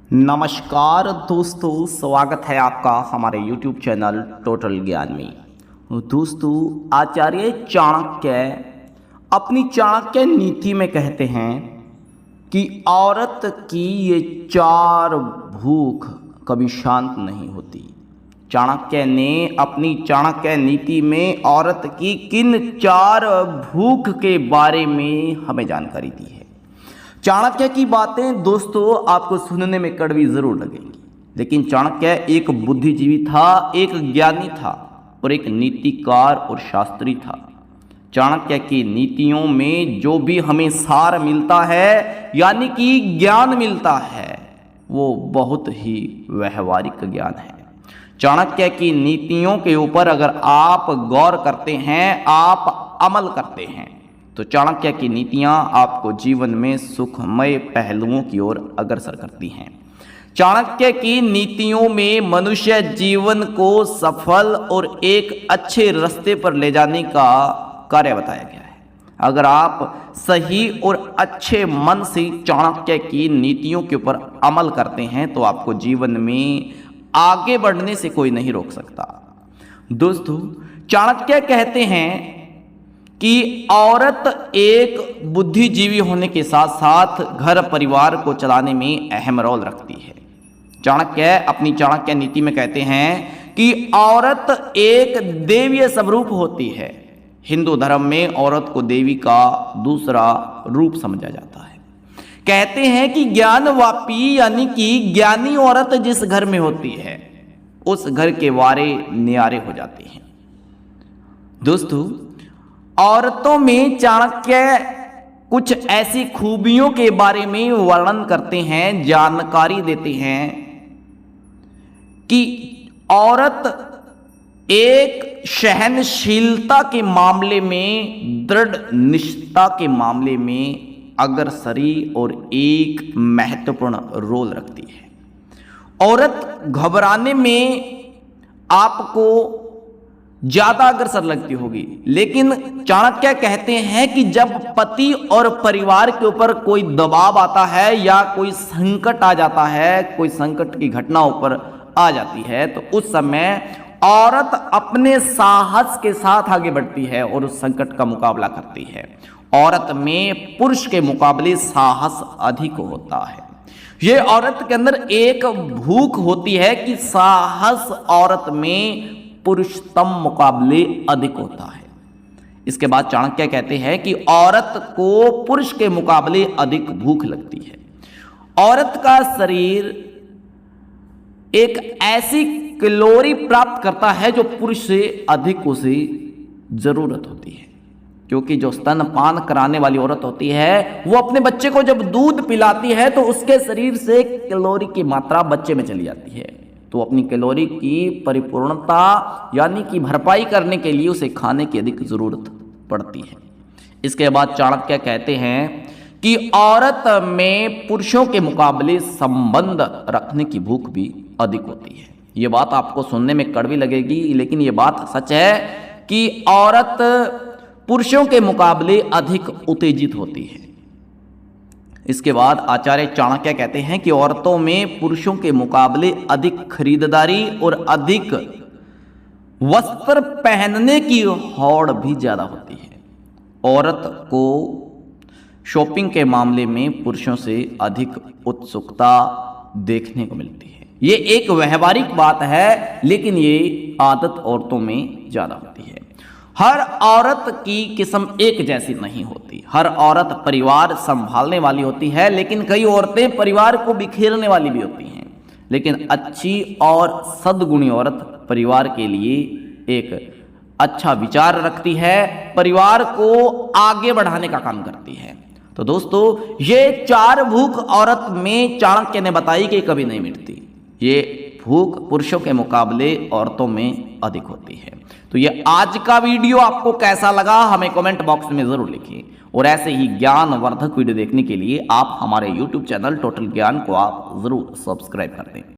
नमस्कार दोस्तों, स्वागत है आपका हमारे YouTube चैनल टोटल ज्ञान में। दोस्तों, आचार्य चाणक्य अपनी चाणक्य नीति में कहते हैं कि औरत की ये चार भूख कभी शांत नहीं होती। चाणक्य ने अपनी चाणक्य नीति में औरत की किन चार भूख के बारे में हमें जानकारी दी है। चाणक्य की बातें दोस्तों आपको सुनने में कड़वी जरूर लगेंगी, लेकिन चाणक्य एक बुद्धिजीवी था, एक ज्ञानी था और एक नीतिकार और शास्त्री था। चाणक्य की नीतियों में जो भी हमें सार मिलता है, यानी कि ज्ञान मिलता है, वो बहुत ही व्यवहारिक ज्ञान है। चाणक्य की नीतियों के ऊपर अगर आप गौर करते हैं, आप अमल करते हैं, तो चाणक्य की नीतियां आपको जीवन में सुखमय पहलुओं की ओर अग्रसर करती हैं। चाणक्य की नीतियों में मनुष्य जीवन को सफल और एक अच्छे रास्ते पर ले जाने का कार्य बताया गया है। अगर आप सही और अच्छे मन से चाणक्य की नीतियों के ऊपर अमल करते हैं तो आपको जीवन में आगे बढ़ने से कोई नहीं रोक सकता। दोस्तों, चाणक्य कहते हैं कि औरत एक बुद्धिजीवी होने के साथ साथ घर परिवार को चलाने में अहम रोल रखती है। चाणक्य अपनी चाणक्य नीति में कहते हैं कि औरत एक देवीय स्वरूप होती है। हिंदू धर्म में औरत को देवी का दूसरा रूप समझा जाता है। कहते हैं कि ज्ञानवापी यानी कि ज्ञानी औरत जिस घर में होती है, उस घर के वारे न्यारे हो जाते हैं। दोस्तों, औरतों में चाणक्य कुछ ऐसी खूबियों के बारे में वर्णन करते हैं, जानकारी देते हैं कि औरत एक सहनशीलता के मामले में, दृढ़ निष्ठा के मामले में अग्रसरी और एक महत्वपूर्ण रोल रखती है। औरत घबराने में आपको ज्यादा अग्रसर लगती होगी, लेकिन चाणक्य कहते हैं कि जब पति और परिवार के ऊपर कोई दबाव आता है या कोई संकट आ जाता है, कोई संकट की घटना ऊपर आ जाती है, तो उस समय औरत अपने साहस के साथ आगे बढ़ती है और उस संकट का मुकाबला करती है। औरत में पुरुष के मुकाबले साहस अधिक होता है। ये औरत के अंदर एक भूख होती है कि साहस औरत में पुरुषतम मुकाबले अधिक होता है। इसके बाद चाणक्य कहते हैं कि औरत को पुरुष के मुकाबले अधिक भूख लगती है। औरत का शरीर एक ऐसी कैलोरी प्राप्त करता है जो पुरुष से अधिक उसे जरूरत होती है, क्योंकि जो स्तनपान कराने वाली औरत होती है वो अपने बच्चे को जब दूध पिलाती है तो उसके शरीर से कैलोरी की मात्रा बच्चे में चली जाती है। तो अपनी कैलोरी की परिपूर्णता यानी कि भरपाई करने के लिए उसे खाने की अधिक जरूरत पड़ती है। इसके बाद चाणक्य कहते हैं कि औरत में पुरुषों के मुकाबले संबंध रखने की भूख भी अधिक होती है। ये बात आपको सुनने में कड़वी लगेगी, लेकिन ये बात सच है कि औरत पुरुषों के मुकाबले अधिक उत्तेजित होती है। इसके बाद आचार्य चाणक्य कहते हैं कि औरतों में पुरुषों के मुकाबले अधिक खरीदारी और अधिक वस्त्र पहनने की होड़ भी ज्यादा होती है। औरत को शॉपिंग के मामले में पुरुषों से अधिक उत्सुकता देखने को मिलती है। ये एक व्यवहारिक बात है, लेकिन ये आदत औरतों में ज्यादा होती है। हर औरत की किस्म एक जैसी नहीं होती। हर औरत परिवार संभालने वाली होती है, लेकिन कई औरतें परिवार को बिखेरने वाली भी होती हैं। लेकिन अच्छी और सद्गुणी औरत परिवार के लिए एक अच्छा विचार रखती है, परिवार को आगे बढ़ाने का काम करती है। तो दोस्तों, ये चार भूख औरत में चाणक्य ने बताई कि कभी नहीं मिटती। ये भूख पुरुषों के मुकाबले औरतों में अधिक होती है। तो ये आज का वीडियो आपको कैसा लगा हमें कमेंट बॉक्स में जरूर लिखिए, और ऐसे ही ज्ञानवर्धक वीडियो देखने के लिए आप हमारे YouTube चैनल टोटल ज्ञान को आप जरूर सब्सक्राइब कर दें।